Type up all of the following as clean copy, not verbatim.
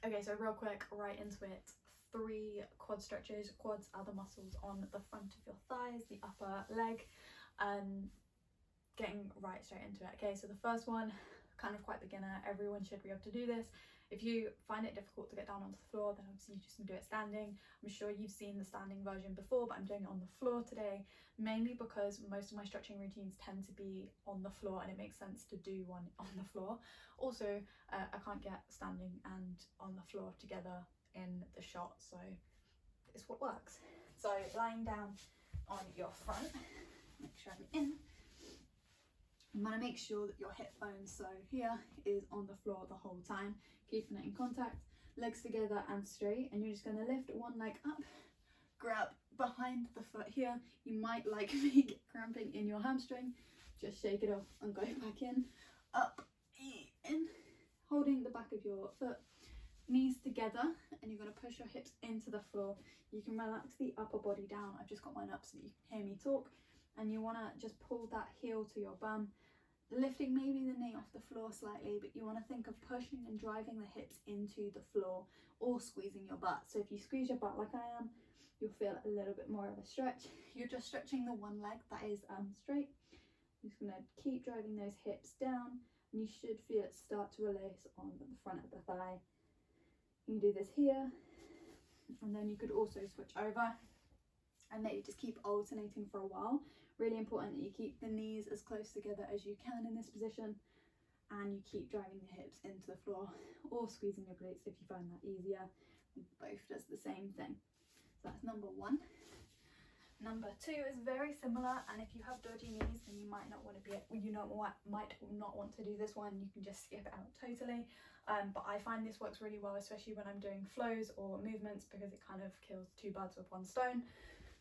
Okay, so real quick, right into it. 3 quad stretches. Quads are the muscles on the front of your thighs, the upper leg. Getting right straight into it. Okay, so the first one, kind of quite beginner, everyone should be able to do this. If you find it difficult to get down onto the floor, then obviously you just can do it standing. I'm sure you've seen the standing version before, but I'm doing it on the floor today, mainly because most of my stretching routines tend to be on the floor and it makes sense to do one on the floor. Also, I can't get standing and on the floor together in the shot, so it's what works. So lying down on your front, make sure I'm in. I'm going to make sure that your hip bone, so here, is on the floor the whole time, keeping it in contact, legs together and straight, and you're just going to lift one leg up, grab behind the foot here. You might like me get cramping in your hamstring, just shake it off and go back in, up, in, holding the back of your foot, knees together, and you're going to push your hips into the floor. You can relax the upper body down. I've just got mine up so that you can hear me talk, and you want to just pull that heel to your bum, lifting maybe the knee off the floor slightly, but you want to think of pushing and driving the hips into the floor or squeezing your butt. So if you squeeze your butt like I am, you'll feel a little bit more of a stretch. You're just stretching the one leg that is straight. You're just going to keep driving those hips down, and you should feel it start to release on the front of the thigh. You can do this here, and then you could also switch over and maybe just keep alternating for a while. Really important that you keep the knees as close together as you can in this position, and you keep driving the hips into the floor or squeezing your glutes if you find that easier. Both does the same thing. So that's number 1. Number 2 is very similar, and if you have dodgy knees, then you might not want to might not want to do this one. You can just skip it out totally. But I find this works really well, especially when I'm doing flows or movements, because it kind of kills 2 birds with 1 stone,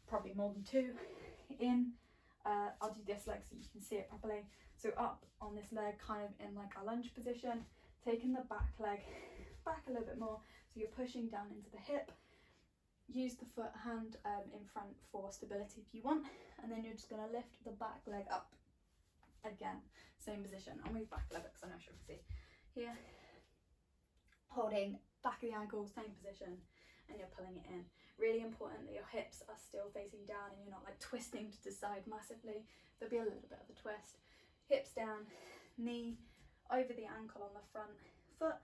probably more than 2. I'll do this leg so you can see it properly. So up on this leg, kind of in like a lunge position, taking the back leg back a little bit more, so you're pushing down into the hip. Use the foot hand in front for stability if you want, and then you're just going to lift the back leg up again, same position. I'll move back a little bit because I'm not sure if you can see here, holding back of the ankle, same position, and you're pulling it in. Really important that your hips are still facing down and you're not like twisting to decide massively. There'll be a little bit of a twist. Hips down, knee over the ankle on the front foot,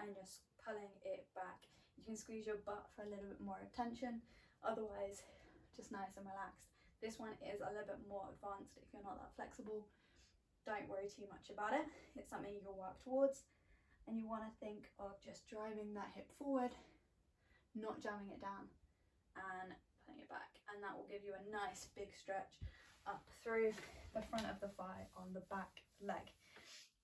and just pulling it back. You can squeeze your butt for a little bit more attention, otherwise just nice and relaxed. This one is a little bit more advanced. If you're not that flexible, don't worry too much about it. It's something you can work towards, and you want to think of just driving that hip forward, not jamming it down, and pulling it back, and that will give you a nice big stretch up through the front of the thigh on the back leg.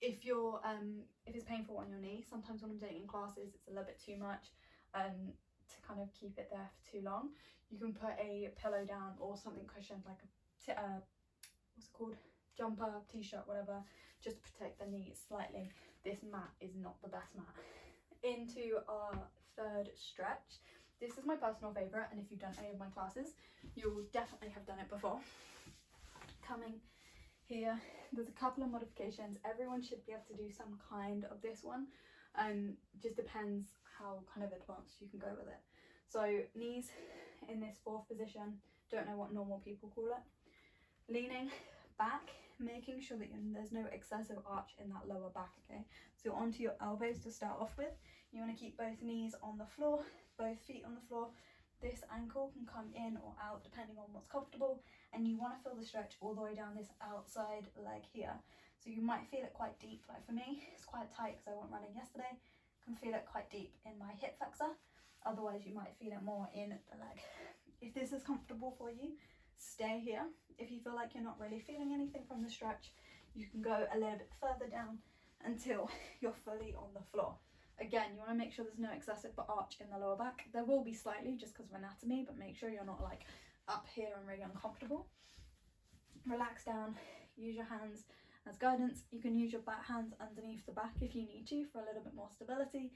If it's painful on your knee, sometimes when I'm doing it in classes it's a little bit too much to kind of keep it there for too long. You can put a pillow down or something cushioned, like what's it called, jumper, t-shirt, whatever, just to protect the knees slightly. This mat is not the best mat. Into our 3rd stretch. This is my personal favourite, and if you've done any of my classes, you'll definitely have done it before. Coming here, there's a couple of modifications. Everyone should be able to do some kind of this one. Just depends how kind of advanced you can go with it. So knees in this 4th position, don't know what normal people call it. Leaning back, making sure that there's no excessive arch in that lower back, okay? So onto your elbows to start off with. You want to keep both knees on the floor, both feet on the floor. This ankle can come in or out depending on what's comfortable, and you want to feel the stretch all the way down this outside leg here. So you might feel it quite deep, like for me, it's quite tight because I went running yesterday. Can feel it quite deep in my hip flexor. Otherwise you might feel it more in the leg. If this is comfortable for you, stay here. If you feel like you're not really feeling anything from the stretch, you can go a little bit further down until you're fully on the floor. Again, you want to make sure there's no excessive arch in the lower back. There will be slightly just because of anatomy, but make sure you're not like up here and really uncomfortable. Relax down, use your hands as guidance. You can use your back hands underneath the back if you need to for a little bit more stability.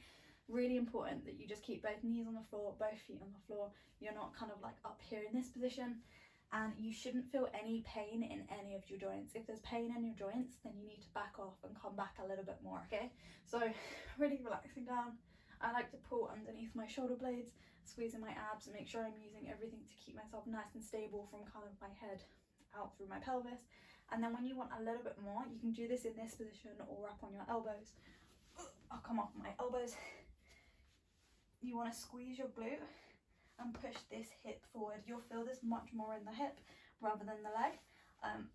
Really important that you just keep both knees on the floor, both feet on the floor. You're not kind of like up here in this position, and you shouldn't feel any pain in any of your joints. If there's pain in your joints, then you need to back off and come back a little bit more, okay? So really relaxing down I like to pull underneath my shoulder blades, squeezing my abs, and make sure I'm using everything to keep myself nice and stable from kind of my head out through my pelvis. And then when you want a little bit more, you can do this in this position or up on your elbows. I'll come off my elbows. You want to squeeze your glute and push this hip forward. You'll feel this much more in the hip rather than the leg,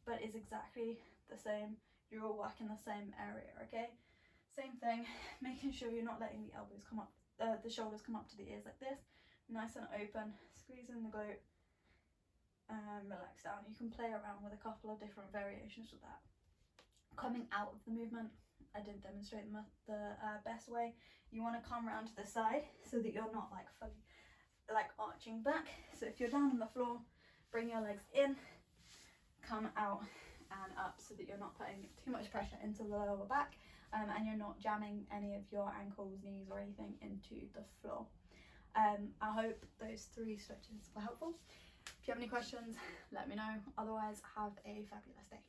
but it's exactly the same. You're all working the same area, okay? Same thing, making sure you're not letting the elbows come up, the shoulders come up to the ears like this. Nice and open, squeezing the glute, and relax down. You can play around with a couple of different variations with that. Coming out of the movement, I didn't demonstrate the best way. You want to come around to the side so that you're not like fully like arching back. So if you're down on the floor, bring your legs in, come out and up so that you're not putting too much pressure into the lower back, and you're not jamming any of your ankles, knees or anything into the floor. I hope those 3 stretches were helpful. If you have any questions, let me know. Otherwise, have a fabulous day.